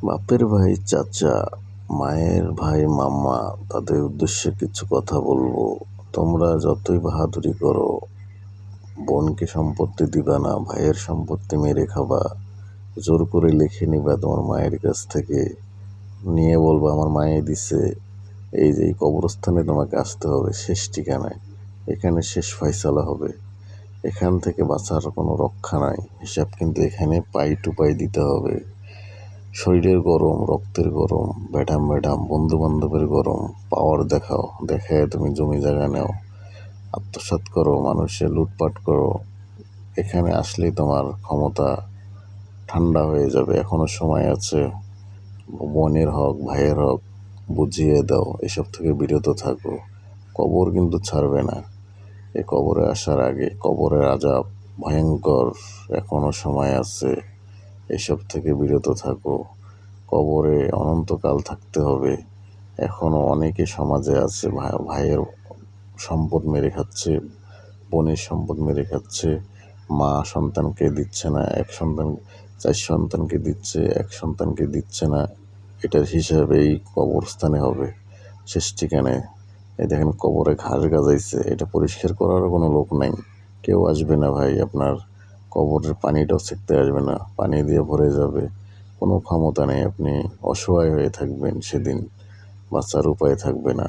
বাপের ভাই চাচা, মায়ের ভাই মামা, তাদের উদ্দেশ্যে কিছু কথা বলবো। তোমরা যতই বাহাদুরি করো, বোনকে সম্পত্তি দিবা না, ভাইয়ের সম্পত্তি মেরে খাবা, জোর করে লিখে নিবা তোমার মায়ের কাছ থেকে, নিয়ে বলবা আমার মায়ে দিছে। এই যে এই কবরস্থানে তোমাকে আসতে হবে, শেষ ঠিকানায়। এখানে শেষ ফয়সালা হবে। এখান থেকে বাঁচার কোনো রক্ষা নাই। হিসাব কিন্তু এখানে পাই টু পাই দিতে হবে। শরীরের গরম, রক্তের গরম, ম্যাডাম ম্যাডাম, বন্ধু বান্ধবের গরম, পাওয়ার দেখাও, দেখায় তুমি জমি জায়গা নেও, আত্মসাৎ করো, মানুষের লুটপাট করো। এখানে আসলেই তোমার ক্ষমতা ঠান্ডা হয়ে যাবে। এখনো সময় আছে। বোনের হক, ভাইয়ের হক বুঝিয়ে দাও, এসব থেকে বিরত থাকো। কবর কিন্তু ছাড়বে না। এ কবরে আসার আগে কবরের আযাব ভয়ঙ্কর। এখনো সময় আছে। এসব থেকে বিরত থাকো। কবরে অনন্তকাল থাকতে হবে। এখনো অনেকে সমাজে আছে ভাইয়ের সম্পদ মেরে খাচ্ছে, বোনের সম্পদ মেরে খাচ্ছে, মা সন্তানকে দিচ্ছে না, এক সন্তান 4 সন্তানকে দিচ্ছে, এক সন্তানকে দিচ্ছে না। এটার হিসাব এই কবরস্থানে হবে, শেষ ঠিকানায়। এই দেখেন কবরে ঘাস গাজাইছে, এটা পরিষ্কার করারও কোনো লোক নাই। কেউ আসবে না ভাই, আপনার কবরের পানিটাও ছেঁকতে আসবে না, পানি দিয়ে ভরে যাবে। কোনো ক্ষমতা নেই, আপনি অসহায় হয়ে থাকবেন সেদিন, বাঁচার উপায় থাকবে না।